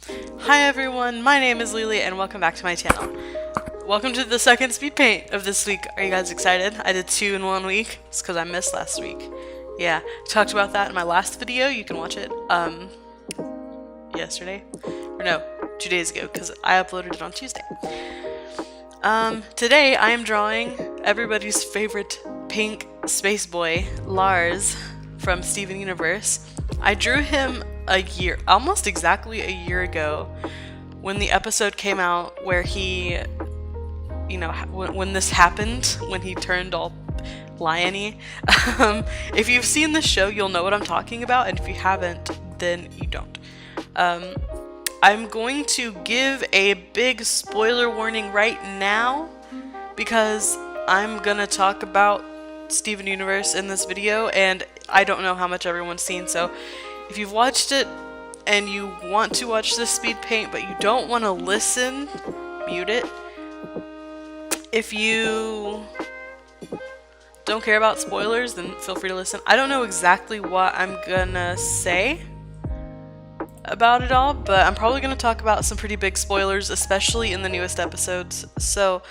Hi everyone, my name is Lily and welcome back to my channel. Welcome to the second speed paint of this week. Are you guys excited? I did 2 in 1 week. It's because I missed last week. Yeah, talked about that in my last video. You can watch it yesterday. Or no, 2 days ago because I uploaded it on Tuesday. Today I am drawing everybody's favorite pink space boy, Lars, from Steven Universe. I drew him almost exactly a year ago when the episode came out where he, you know, when this happened, when he turned all lion-y. If you've seen the show, you'll know what I'm talking about, and if you haven't, then you don't. I'm going to give a big spoiler warning right now because I'm gonna talk about Steven Universe in this video, and I don't know how much everyone's seen, so if you've watched it and you want to watch this speed paint but you don't want to listen, mute it. If you don't care about spoilers, then feel free to listen. I don't know exactly what I'm gonna say about it all, but I'm probably gonna talk about some pretty big spoilers, especially in the newest episodes. So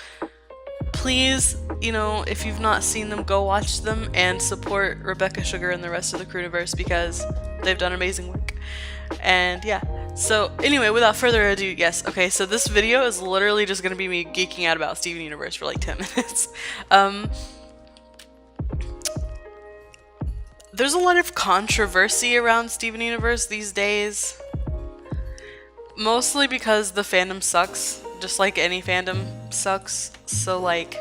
please, you know, if you've not seen them, go watch them and support Rebecca Sugar and the rest of the Crewniverse because they've done amazing work. And yeah, so anyway, without further ado, yes, okay, so this video is literally just gonna be me geeking out about Steven Universe for like 10 minutes. There's a lot of controversy around Steven Universe these days, mostly because the fandom sucks, just like any fandom sucks, so like,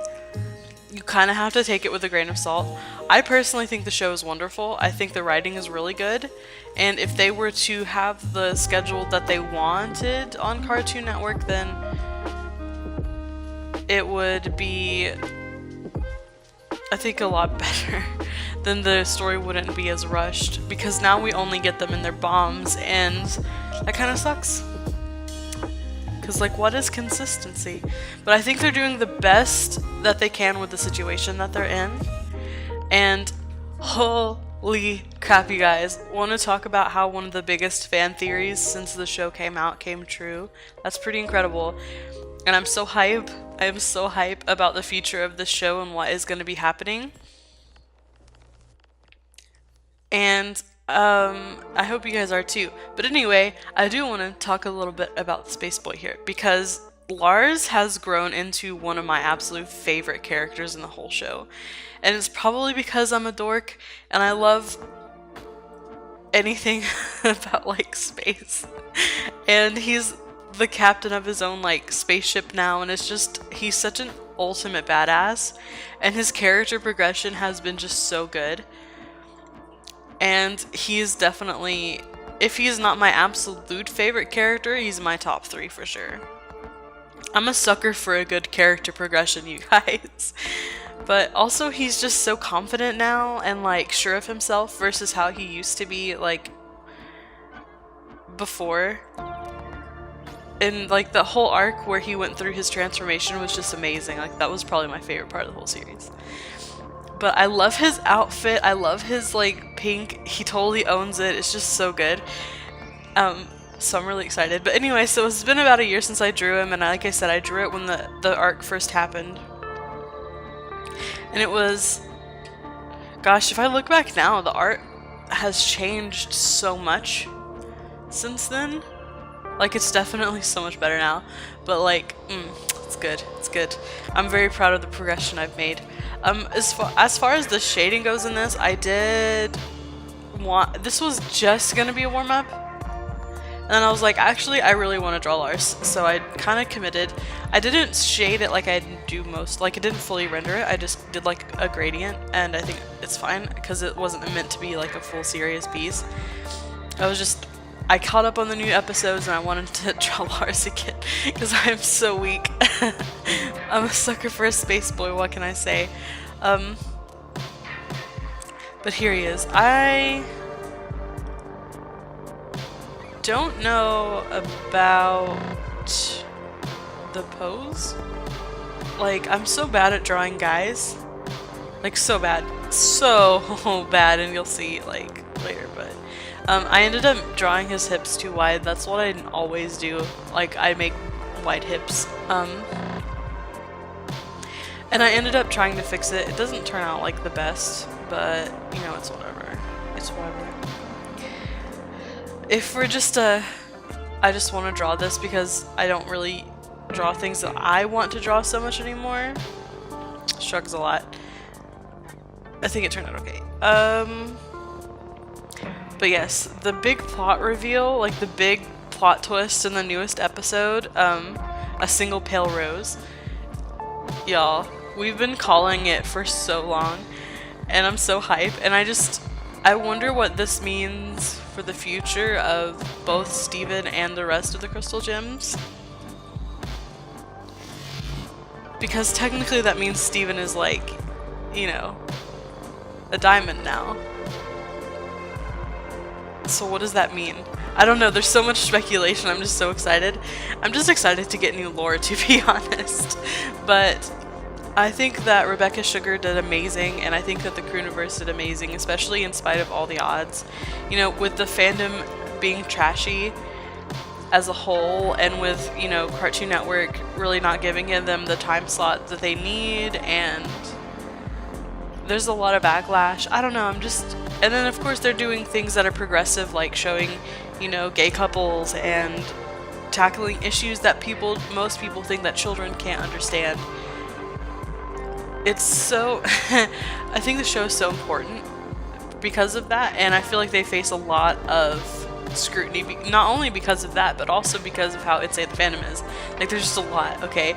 you kind of have to take it with a grain of salt. I personally think the show is wonderful. I think the writing is really good, and if they were to have the schedule that they wanted on Cartoon Network, then it would be, I think, a lot better. Then the story wouldn't be as rushed, because now we only get them in their bombs, and that kind of sucks. Because, like, what is consistency? But I think they're doing the best that they can with the situation that they're in. And holy crap, you guys. Want to talk about how one of the biggest fan theories since the show came out came true? That's pretty incredible. And I'm so hype. I am so hype about the future of this show and what is going to be happening. And I hope you guys are too. But anyway, I do want to talk a little bit about Space Boy here because Lars has grown into one of my absolute favorite characters in the whole show. And it's probably because I'm a dork and I love anything about like space. And he's the captain of his own like spaceship now, and it's just, he's such an ultimate badass, and his character progression has been just so good. And he's definitely, if he's not my absolute favorite character, he's my top 3 for sure. I'm a sucker for a good character progression, you guys. But also he's just so confident now and like sure of himself versus how he used to be like before. And like the whole arc where he went through his transformation was just amazing. Like that was probably my favorite part of the whole series. But I love his outfit, I love his like pink, he totally owns it, it's just so good. So I'm really excited. But anyway, so it's been about a year since I drew him, and like I said, I drew it when the arc first happened. And it was, gosh, if I look back now, the art has changed so much since then. Like, it's definitely so much better now. But like, it's good, it's good. I'm very proud of the progression I've made. As far as the shading goes in this, I did want, this was just gonna be a warm-up. And then I was like, actually, I really want to draw Lars. So I kind of committed. I didn't shade it like I do most, like I didn't fully render it. I just did like a gradient, and I think it's fine because it wasn't meant to be like a full serious piece. I caught up on the new episodes and I wanted to draw Lars again because I'm so weak. I'm a sucker for a space boy, what can I say? But here he is. I don't know about the pose. Like, I'm so bad at drawing guys. Like, so bad. So bad, and you'll see, like, later, but I ended up drawing his hips too wide. That's what I always do. Like, I make wide hips. And I ended up trying to fix it. It doesn't turn out like the best, but you know, it's whatever. It's whatever. If we're just I just want to draw this because I don't really draw things that I want to draw so much anymore. Shrugs a lot. I think it turned out okay. But yes, the big plot reveal, like the big plot twist in the newest episode, A Single Pale Rose. Y'all, we've been calling it for so long, and I'm so hype, and I wonder what this means for the future of both Steven and the rest of the Crystal Gems. Because technically that means Steven is like, you know, a diamond now. So what does that mean? I don't know, there's so much speculation, I'm just so excited. I'm just excited to get new lore, to be honest. But I think that Rebecca Sugar did amazing, and I think that the Crewniverse did amazing, especially in spite of all the odds. You know, with the fandom being trashy as a whole, and with, you know, Cartoon Network really not giving them the time slot that they need, and there's a lot of backlash. I don't know, and then of course they're doing things that are progressive, like showing, you know, gay couples and tackling issues that most people think that children can't understand. It's so I think the show is so important because of that, and I feel like they face a lot of scrutiny, not only because of that, but also because of how insane the fandom is. Like, there's just a lot, okay?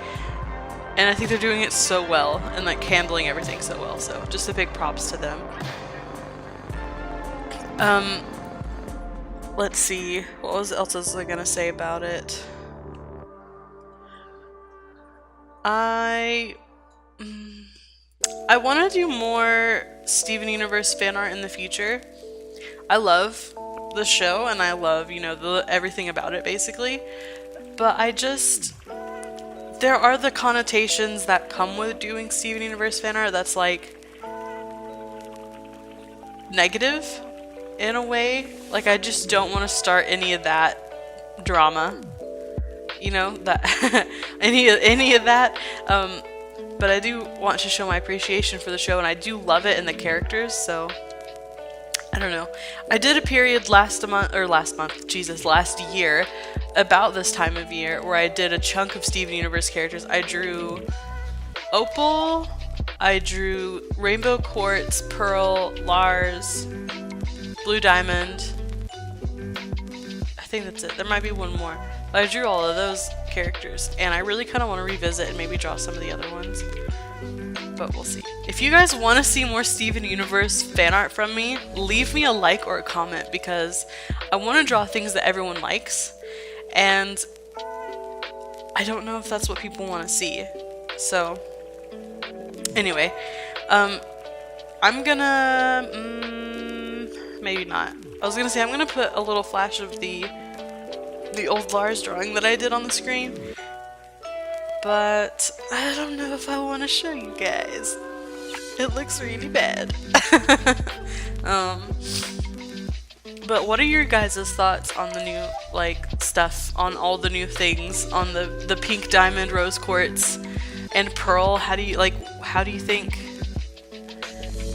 And I think they're doing it so well, and like handling everything so well, so just a big props to them. Let's see, what else was I gonna say about it? I want to do more Steven Universe fan art in the future. I love the show, and I love, you know, everything about it, basically. But there are the connotations that come with doing Steven Universe fan art that's, like, negative, in a way. Like, I just don't want to start any of that drama. You know, that any of that. But I do want to show my appreciation for the show, and I do love it and the characters, so I don't know. I did a period last year, about this time of year, where I did a chunk of Steven Universe characters. I drew Opal, I drew Rainbow Quartz, Pearl, Lars, Blue Diamond. I think that's it. There might be one more. But I drew all of those characters, and I really kind of want to revisit and maybe draw some of the other ones. But we'll see. If you guys want to see more Steven Universe fan art from me, leave me a like or a comment, because I want to draw things that everyone likes, and I don't know if that's what people want to see. So, anyway, I'm gonna, maybe not. I was gonna say I'm gonna put a little flash of the old Lars drawing that I did on the screen, but I don't know if I want to show you guys. It looks really bad. But what are your guys' thoughts on the new, like, stuff, on all the new things, on the pink diamond, rose quartz, and pearl? How do you think?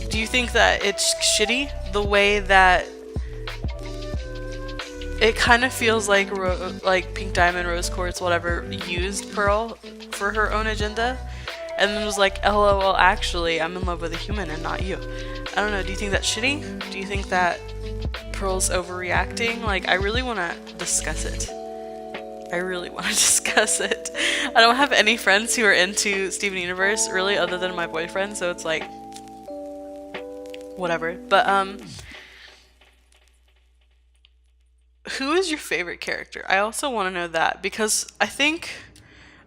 Do you think that it's shitty the way that it kind of feels like Pink Diamond, Rose Quartz, whatever, used Pearl for her own agenda, and then was like, LOL, actually, I'm in love with a human and not you. I don't know, do you think that's shitty? Do you think that Pearl's overreacting? Like, I really want to discuss it. I don't have any friends who are into Steven Universe, really, other than my boyfriend, so it's like, whatever. But, who is your favorite character? I also want to know that, because I think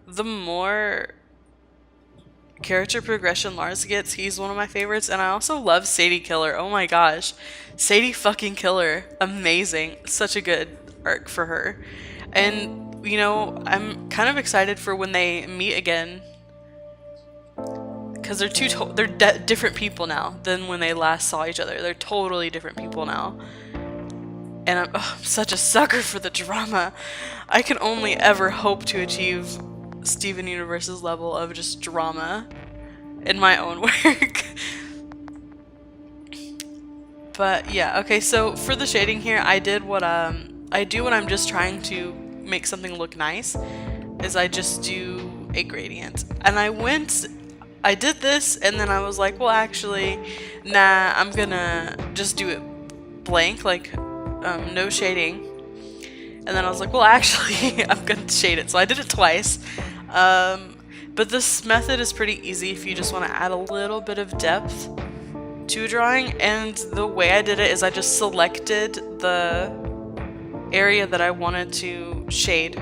the more character progression Lars gets, he's one of my favorites, and I also love Sadie Killer. Oh my gosh. Sadie fucking Killer. Amazing. Such a good arc for her. And, you know, I'm kind of excited for when they meet again, because they're different people now than when they last saw each other. They're totally different people now. and I'm such a sucker for the drama. I can only ever hope to achieve Steven Universe's level of just drama in my own work. But yeah, okay, so for the shading here, I do when I'm just trying to make something look nice, is I just do a gradient. And I did this, and then I was like, well, actually, nah, I'm gonna just do it blank, like, no shading. And then I was like, well, actually, I'm gonna shade it. So I did it twice. But this method is pretty easy if you just want to add a little bit of depth to a drawing. And the way I did it is I just selected the area that I wanted to shade.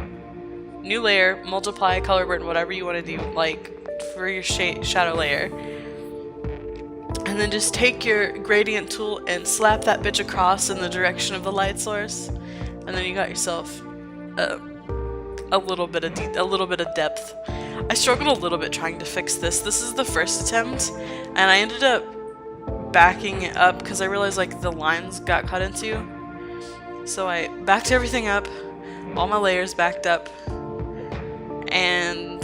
New layer, multiply, color burden, whatever you want to do, like for your shadow layer. And then just take your gradient tool and slap that bitch across in the direction of the light source. And then you got yourself a little bit of depth. I struggled a little bit trying to fix this. This is the first attempt, and I ended up backing it up because I realized like the lines got cut into. So I backed everything up, all my layers backed up, and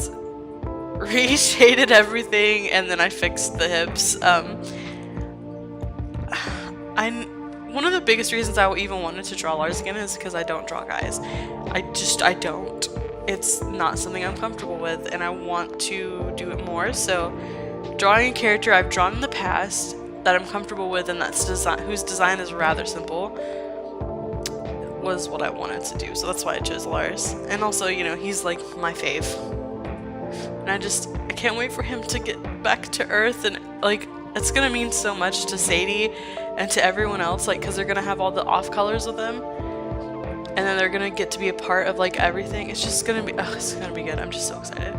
reshaded everything, and then I fixed the hips. One of the biggest reasons I even wanted to draw Lars again is because I don't draw guys. I don't. It's not something I'm comfortable with, and I want to do it more. So drawing a character I've drawn in the past that I'm comfortable with and whose design is rather simple was what I wanted to do. So that's why I chose Lars. And also, you know, he's like my fave. And I can't wait for him to get back to Earth, and like it's gonna mean so much to Sadie and to everyone else, like, because they're gonna have all the off colors with them, and then they're gonna get to be a part of like everything. It's just gonna be, it's gonna be good. I'm just so excited.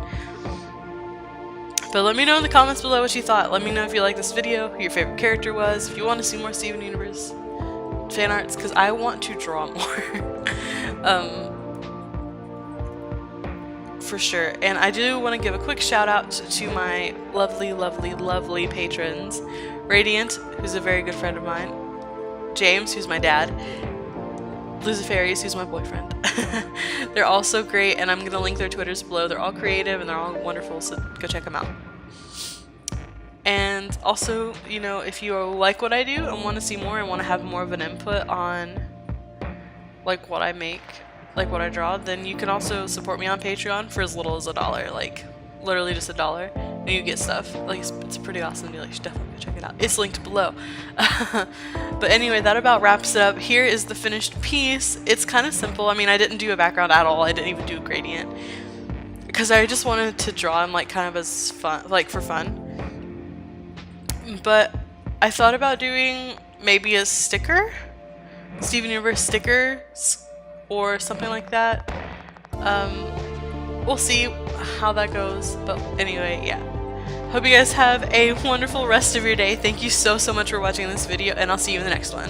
But let me know in the comments below what you thought. Let me know if you liked this video, who your favorite character was, if you want to see more Steven Universe fan arts, because I want to draw more. For sure. And I do want to give a quick shout out to my lovely patrons. Radiant, who's a very good friend of mine. James, who's my dad. Luciferius, who's my boyfriend. They're all so great, and I'm going to link their Twitters below. They're all creative and they're all wonderful, so go check them out. And also, you know, if you like what I do and want to see more and want to have more of an input on like what I make, like what I draw, then you can also support me on Patreon for as little as $1, like literally just $1, and you get stuff. Like it's a pretty awesome deal. You should definitely go check it out. It's linked below. But anyway, that about wraps it up. Here is the finished piece. It's kind of simple. I mean, I didn't do a background at all. I didn't even do a gradient because I just wanted to draw him like kind of as fun, like for fun. But I thought about doing maybe a sticker, Steven Universe sticker, or something like that. We'll see how that goes, but anyway, yeah. Hope you guys have a wonderful rest of your day. Thank you so much for watching this video, and I'll see you in the next one.